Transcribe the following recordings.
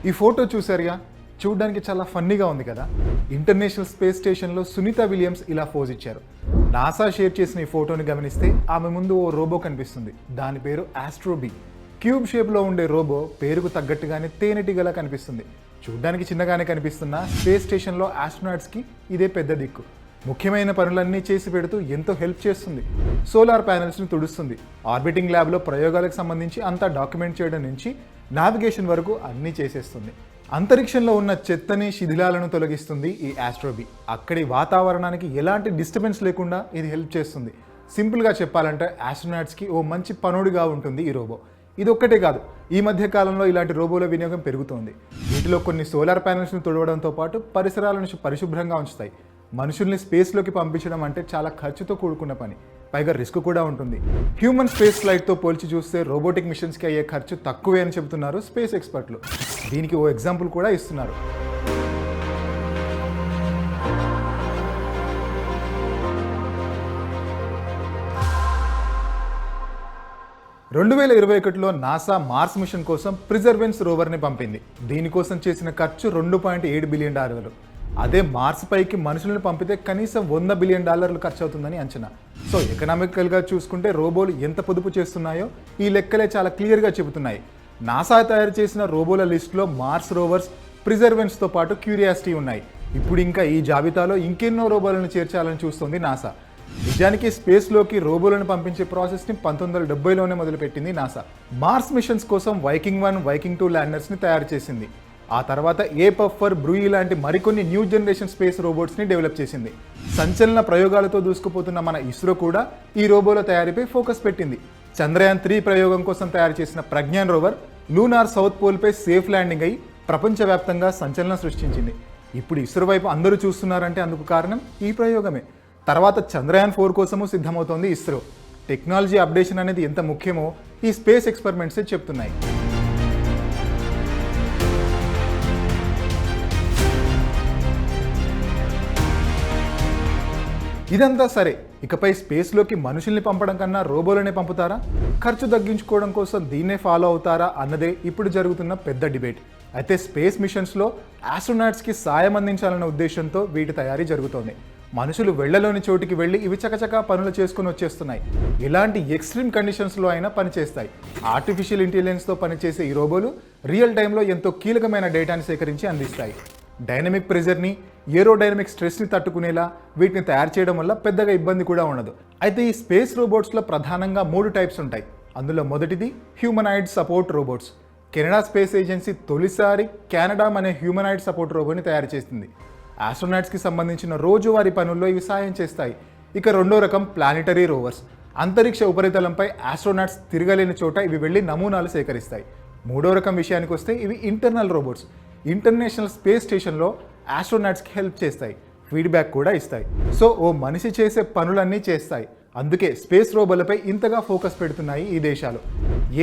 ఈ ఫోటో చూసారుగా, చూడడానికి చాలా ఫన్నీగా ఉంది కదా. ఇంటర్నేషనల్ స్పేస్ స్టేషన్లో సునీత విలియమ్స్ ఇలా పోజ్ ఇచ్చారు. నాసా షేర్ చేసిన ఈ ఫోటోని గమనిస్తే ఆమె ముందు ఓ రోబో కనిపిస్తుంది. దాని పేరు ఆస్ట్రోబీ. క్యూబ్ షేప్లో ఉండే రోబో పేరుకు తగ్గట్టుగానే తేనెటీగలా కనిపిస్తుంది. చూడ్డానికి చిన్నగానే కనిపిస్తున్న స్పేస్ స్టేషన్లో ఆస్ట్రోనాట్స్కి ఇదే పెద్ద దిక్కు. ముఖ్యమైన పనులన్నీ చేసి పెడుతూ ఎంతో హెల్ప్ చేస్తుంది. సోలార్ ప్యానెల్స్ని తుడుస్తుంది. ఆర్బిటింగ్ ల్యాబ్లో ప్రయోగాలకు సంబంధించి అంతా డాక్యుమెంట్ చేయడం నుంచి నావిగేషన్ వరకు అన్నీ చేసేస్తుంది. అంతరిక్షంలో ఉన్న చెత్తని శిథిలాలను తొలగిస్తుంది ఈ ఆస్ట్రోబీ. అక్కడి వాతావరణానికి ఎలాంటి డిస్టర్బెన్స్ లేకుండా ఇది హెల్ప్ చేస్తుంది. సింపుల్గా చెప్పాలంటే ఆస్ట్రోనాట్స్కి ఓ మంచి పనుడిగా ఉంటుంది ఈ రోబో. ఇది ఒక్కటే కాదు, ఈ మధ్య కాలంలో ఇలాంటి రోబోల వినియోగం పెరుగుతోంది. వీటిలో కొన్ని సోలార్ ప్యానెల్స్ని తుడవడంతో పాటు పరిసరాలను పరిశుభ్రంగా ఉంచుతాయి. మనుషుల్ని స్పేస్లోకి పంపించడం అంటే చాలా ఖర్చుతో కూడుకున్న పని, పైగా రిస్క్ కూడా ఉంటుంది. హ్యూమన్ స్పేస్ ఫ్లైట్తో పోల్చి చూస్తే రోబోటిక్ మిషన్స్కి అయ్యే ఖర్చు తక్కువే అని చెబుతున్నారు స్పేస్ ఎక్స్పర్ట్లు. దీనికి ఓ ఎగ్జాంపుల్ కూడా ఇస్తున్నారు. 2021లో నాసా మార్స్ మిషన్ కోసం ప్రిజర్వెన్స్ రోవర్ని పంపింది. దీనికోసం చేసిన ఖర్చు $2.7 బిలియన్. అదే మార్స్ పైకి మనుషులను పంపితే కనీసం $100 బిలియన్ ఖర్చు అవుతుందని అంచనా. సో ఎకనామికల్గా చూసుకుంటే రోబోలు ఎంత పొదుపు చేస్తున్నాయో ఈ లెక్కలే చాలా క్లియర్గా చెబుతున్నాయి. నాసా తయారు చేసిన రోబోల లిస్టులో మార్స్ రోవర్స్, ప్రిజర్వెన్స్తో పాటు క్యూరియాసిటీ ఉన్నాయి. ఇప్పుడు ఇంకా ఈ జాబితాలో ఇంకెన్నో రోబోలను చేర్చాలని చూస్తోంది నాసా. నిజానికి స్పేస్లోకి రోబోలను పంపించే ప్రాసెస్ని 1970లోనే మొదలుపెట్టింది నాసా. మార్స్ మిషన్స్ కోసం వైకింగ్ 1, వైకింగ్ 2 ల్యాండర్స్ని తయారు చేసింది. ఆ తర్వాత ఏపఫర్, బ్రూయి లాంటి మరికొన్ని న్యూ జనరేషన్ స్పేస్ రోబోట్స్ని డెవలప్ చేసింది. సంచలన ప్రయోగాలతో దూసుకుపోతున్న మన ఇస్రో కూడా ఈ రోబోల తయారీపై ఫోకస్ పెట్టింది. చంద్రయాన్ 3 ప్రయోగం కోసం తయారు చేసిన ప్రజ్ఞాన్ రోవర్ లూనార్ సౌత్ పోల్పై సేఫ్ ల్యాండింగ్ అయి ప్రపంచవ్యాప్తంగా సంచలనం సృష్టించింది. ఇప్పుడు ఇస్రో వైపు అందరూ చూస్తున్నారంటే అందుకు కారణం ఈ ప్రయోగమే. తర్వాత చంద్రయాన్ 4 కోసము సిద్ధమవుతోంది ఇస్రో. టెక్నాలజీ అప్డేషన్ అనేది ఎంత ముఖ్యమో ఈ స్పేస్ ఎక్స్పెరిమెంట్సే చెప్తున్నాయి. ఇదంతా సరే, ఇకపై స్పేస్లోకి మనుషుల్ని పంపడం కన్నా రోబోలనే పంపుతారా? ఖర్చు తగ్గించుకోవడం కోసం దీన్నే ఫాలో అవుతారా అన్నదే ఇప్పుడు జరుగుతున్న పెద్ద డిబేట్. అయితే స్పేస్ మిషన్స్లో ఆస్ట్రోనాట్స్కి సాయం అందించాలన్న ఉద్దేశంతో వీటి తయారీ జరుగుతోంది. మనుషులు వెళ్లలోని చోటికి వెళ్ళి ఇవి చకచకా పనులు చేసుకుని వచ్చేస్తున్నాయి. ఎలాంటి ఎక్స్ట్రీమ్ కండిషన్స్లో అయినా పనిచేస్తాయి. ఆర్టిఫిషియల్ ఇంటెలిజెన్స్తో పనిచేసే ఈ రోబోలు రియల్ టైంలో ఎంతో కీలకమైన డేటాని సేకరించి అందిస్తాయి. డైనమిక్ ప్రెజర్ని, ఏరోడైనమిక్ స్ట్రెస్ని తట్టుకునేలా వీటిని తయారు చేయడం వల్ల పెద్దగా ఇబ్బంది కూడా ఉండదు. అయితే ఈ స్పేస్ రోబోట్స్లో ప్రధానంగా 3 టైప్స్ ఉంటాయి. అందులో మొదటిది humanoid support robots. Canada space agency తొలిసారి క్యానడామ్ అనే హ్యూమనాయిడ్ సపోర్ట్ రోబోని తయారు చేసింది. ఆస్ట్రోనాట్స్కి సంబంధించిన రోజువారీ పనుల్లో ఇవి సాయం చేస్తాయి. ఇక రెండో రకం ప్లానిటరీ రోవర్స్. అంతరిక్ష ఉపరితలంపై ఆస్ట్రోనాట్స్ తిరగలేని చోట ఇవి వెళ్ళి నమూనాలు సేకరిస్తాయి. మూడో రకం విషయానికి వస్తే ఇవి ఇంటర్నల్ రోబోట్స్. ఇంటర్నేషనల్ స్పేస్ స్టేషన్లో ఆస్ట్రోనాట్స్కి హెల్ప్ చేస్తాయి, ఫీడ్బ్యాక్ కూడా ఇస్తాయి. సో ఓ మనిషి చేసే పనులన్నీ చేస్తాయి. అందుకే స్పేస్ రోబోలపై ఇంతగా ఫోకస్ పెడుతున్నాయి ఈ దేశాలు.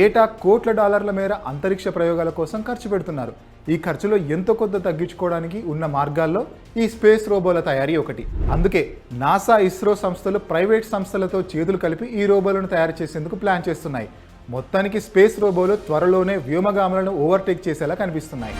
ఏటా కోట్ల డాలర్ల మేర అంతరిక్ష ప్రయోగాల కోసం ఖర్చు పెడుతున్నారు. ఈ ఖర్చులో ఎంతో కొంత తగ్గించుకోవడానికి ఉన్న మార్గాల్లో ఈ స్పేస్ రోబోల తయారీ ఒకటి. అందుకే నాసా, ఇస్రో సంస్థలు ప్రైవేట్ సంస్థలతో చేతులు కలిపి ఈ రోబోలను తయారు చేసేందుకు ప్లాన్ చేస్తున్నాయి. మొత్తానికి స్పేస్ రోబోలు త్వరలోనే వ్యోమగాములను ఓవర్టేక్ చేసేలా కనిపిస్తున్నాయి.